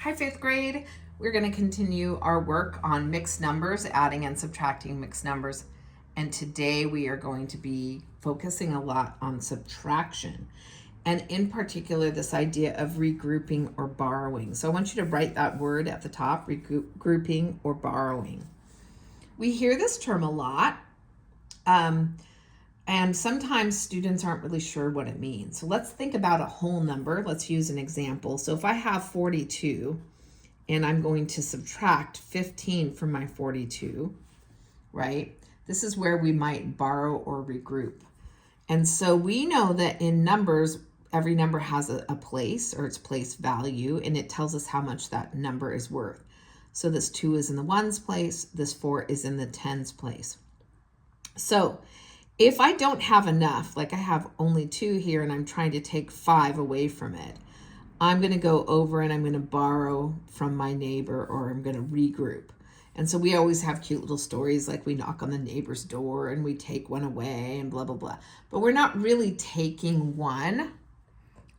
Hi, fifth grade. We're going to continue our work on mixed numbers, adding and subtracting mixed numbers. And today we are going to be focusing a lot on subtraction, and in particular, this idea of regrouping or borrowing. So I want you to write that word at the top, regrouping or borrowing. We hear this term a lot. And sometimes students aren't really sure what it means. So let's think about a whole number. Let's use an example. So if I have 42 and I'm going to subtract 15 from my 42, right? This is where we might borrow or regroup. And so we know that in numbers, every number has a place or its place value, and it tells us how much that number is worth. So this 2 is in the ones place, this 4 is in the tens place. So if I don't have enough, like I have only 2 here and I'm trying to take 5 away from it, I'm going to go over and I'm going to borrow from my neighbor, or I'm going to regroup. And so we always have cute little stories like we knock on the neighbor's door and we take one away and blah, blah, blah. But we're not really taking one.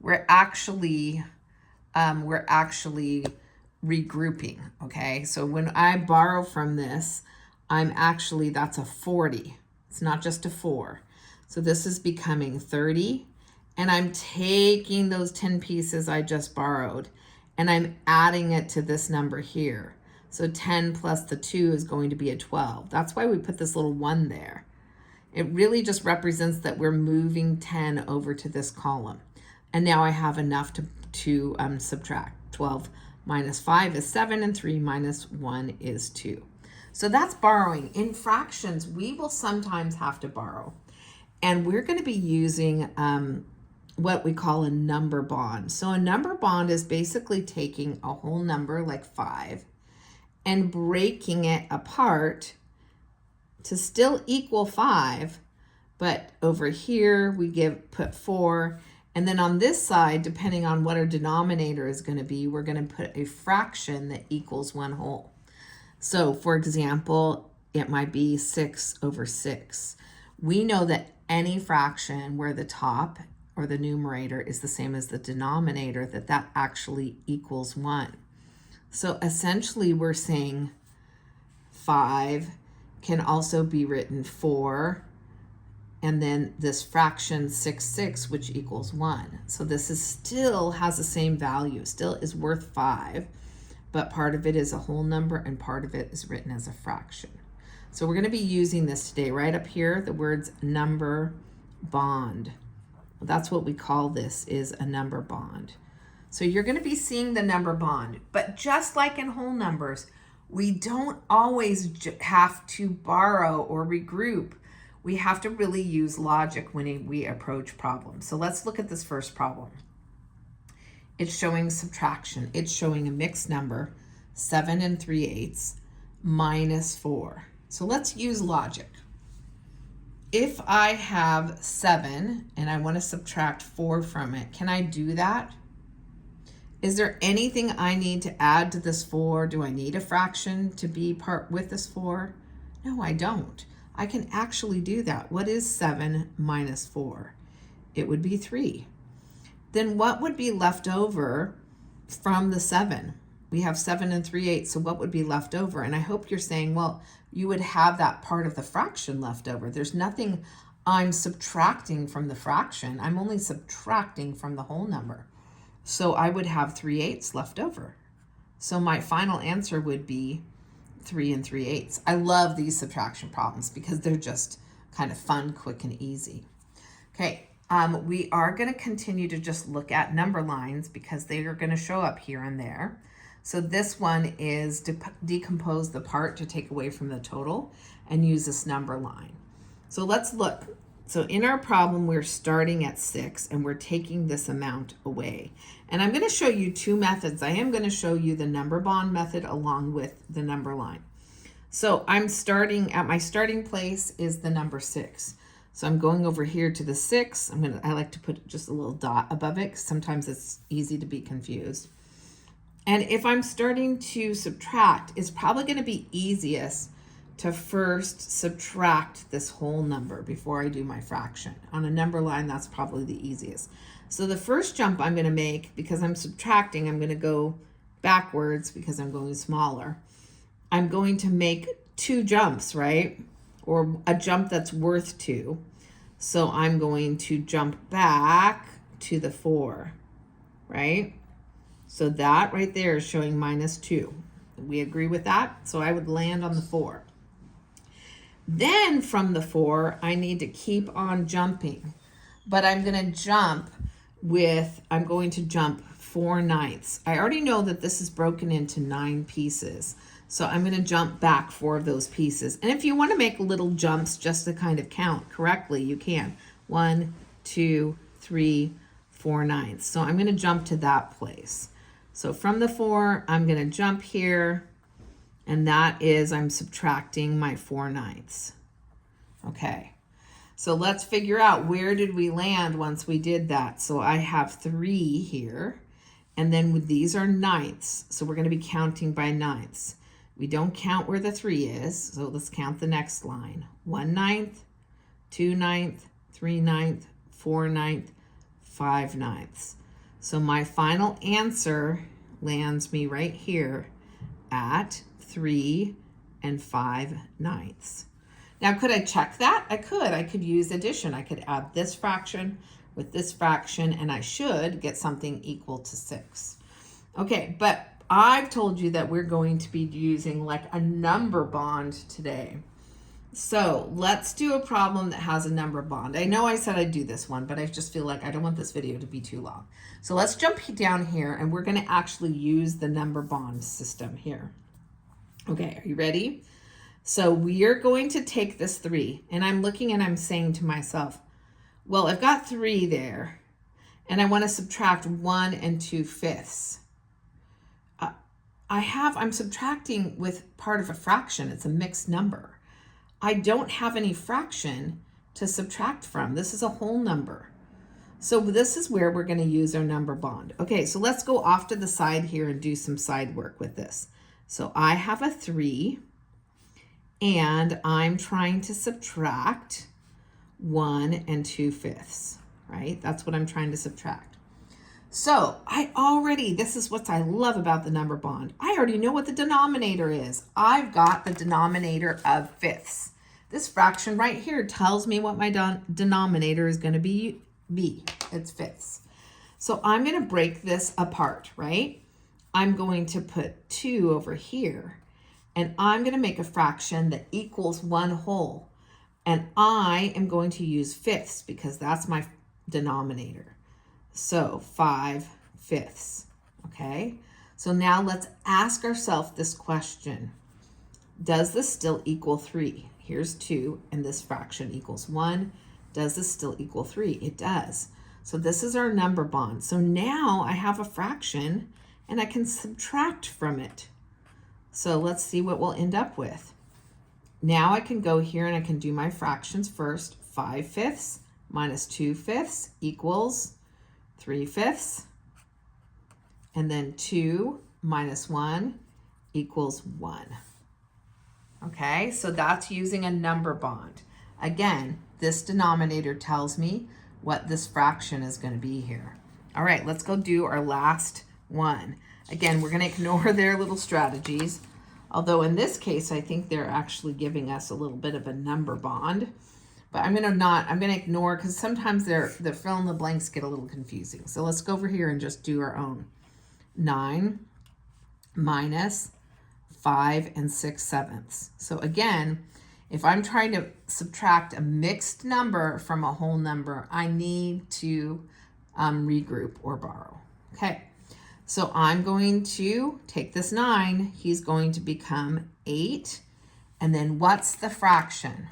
We're actually regrouping, okay? So when I borrow from this, that's a 40. It's not just a 4. So this is becoming 30. And I'm taking those 10 pieces I just borrowed and I'm adding it to this number here. So 10 plus the 2 is going to be a 12. That's why we put this little 1 there. It really just represents that we're moving 10 over to this column. And now I have enough to subtract. 12 minus 5 is 7, and 3 minus 1 is 2. So that's borrowing. In fractions, we will sometimes have to borrow. And we're going to be using what we call a number bond. So a number bond is basically taking a whole number like 5 and breaking it apart to still equal 5. But over here, we put 4. And then on this side, depending on what our denominator is going to be, we're going to put a fraction that equals 1 whole. So for example, it might be 6 over 6. We know that any fraction where the top or the numerator is the same as the denominator, that actually equals 1. So essentially we're saying 5 can also be written 4, and then this fraction 6, which equals 1. So this still has the same value, still is worth 5. But part of it is a whole number and part of it is written as a fraction. So we're going to be using this today. Right up here, the words number bond. That's what we call this, is a number bond. So you're going to be seeing the number bond. But just like in whole numbers, we don't always have to borrow or regroup. We have to really use logic when we approach problems. So let's look at this first problem. It's showing subtraction. It's showing a mixed number, 7 3/8 minus 4. So let's use logic. If I have 7 and I want to subtract 4 from it, can I do that? Is there anything I need to add to this 4? Do I need a fraction to be part with this 4? No, I don't. I can actually do that. What is 7 minus 4? It would be 3. Then what would be left over from the 7? We have 7 3/8, so what would be left over? And I hope you're saying, well, you would have that part of the fraction left over. There's nothing I'm subtracting from the fraction. I'm only subtracting from the whole number. So I would have 3/8 left over. So my final answer would be 3 3/8. I love these subtraction problems because they're just kind of fun, quick, and easy. Okay. We are going to continue to just look at number lines because they are going to show up here and there. So this one is decompose the part to take away from the total and use this number line. So let's look. So in our problem, we're starting at 6 and we're taking this amount away. And I'm going to show you 2 methods. I am going to show you the number bond method along with the number line. So I'm starting at my starting place is the number 6. So I'm going over here to the 6. I like to put just a little dot above it because sometimes it's easy to be confused. And if I'm starting to subtract, it's probably going to be easiest to first subtract this whole number before I do my fraction. On a number line, that's probably the easiest. So the first jump I'm going to make, because I'm subtracting, I'm going to go backwards because I'm going smaller, I'm going to make 2 jumps, right? Or a jump that's worth 2. So I'm going to jump back to the 4, right? So that right there is showing -2. We agree with that? So I would land on the 4. Then from the 4, I need to keep on jumping. But I'm going to jump I'm going to jump 4/9. I already know that this is broken into 9 pieces. So I'm going to jump back 4 of those pieces. And if you want to make little jumps just to kind of count correctly, you can. 1, 2, 3, 4/9. So I'm going to jump to that place. So from the 4, I'm going to jump here. And that is, I'm subtracting my 4/9. Okay. So let's figure out, where did we land once we did that? So I have 3 here, and then these are 9ths. So we're going to be counting by 9ths. We don't count where the 3 is, so let's count the next line. 1/9, 2/9, 3/9, 4/9, 5/9. So my final answer lands me right here at 3 5/9. Now, could I check that? I could use addition. I could add this fraction with this fraction, and I should get something equal to 6. Okay, but I've told you that we're going to be using like a number bond today. So let's do a problem that has a number bond. I know I said I'd do this one, but I just feel like I don't want this video to be too long. So let's jump down here, and we're going to actually use the number bond system here. Okay, are you ready? So we are going to take this 3, and I'm looking and I'm saying to myself, well, I've got 3 there, and I want to subtract 1 2/5. I'm subtracting with part of a fraction. It's a mixed number. I don't have any fraction to subtract from. This is a whole number. So this is where we're going to use our number bond. Okay, so let's go off to the side here and do some side work with this. So I have a 3, and I'm trying to subtract 1 2/5, right? That's what I'm trying to subtract. So this is what I love about the number bond. I already know what the denominator is. I've got the denominator of 5ths. This fraction right here tells me what my denominator is going to be. It's 5ths. So I'm going to break this apart, right? I'm going to put 2 over here, and I'm going to make a fraction that equals 1 whole. And I am going to use 5ths because that's my denominator. So 5/5. Okay. So now let's ask ourselves this question. Does this still equal 3? Here's 2, and this fraction equals 1. Does this still equal 3? It does. So this is our number bond. So now I have a fraction, and I can subtract from it. So let's see what we'll end up with. Now I can go here and I can do my fractions first. 5/5 minus 2/5 equals 3/5. And then 2 minus 1 equals 1. Okay, so that's using a number bond. Again, this denominator tells me what this fraction is going to be here. All right, let's go do our last one. Again, we're going to ignore their little strategies. Although in this case, I think they're actually giving us a little bit of a number bond. But I'm going to ignore, because sometimes the fill in the blanks get a little confusing. So let's go over here and just do our own. 9 minus 5 6/7. So again, if I'm trying to subtract a mixed number from a whole number, I need to regroup or borrow. Okay, so I'm going to take this 9. He's going to become 8. And then what's the fraction?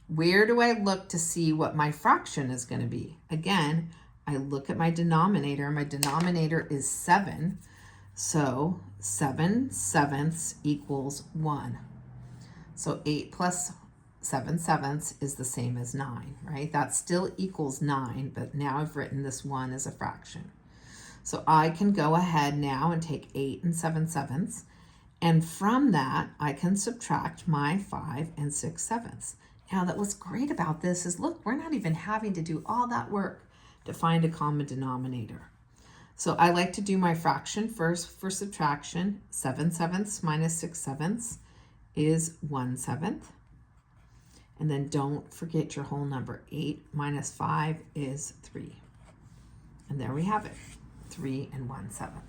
Where do I look to see what my fraction is going to be? Again, I look at my denominator. My denominator is 7. So 7/7 equals 1. So 8 plus 7/7 is the same as 9, right? That still equals 9, but now I've written this 1 as a fraction. So I can go ahead now and take 8 7/7, and from that I can subtract my 5 6/7. Now, what's great about this is, look, we're not even having to do all that work to find a common denominator. So I like to do my fraction first for subtraction. 7/7 minus 6/7 is 1/7. And then don't forget your whole number. 8 minus 5 is 3. And there we have it, 3 and 1/7.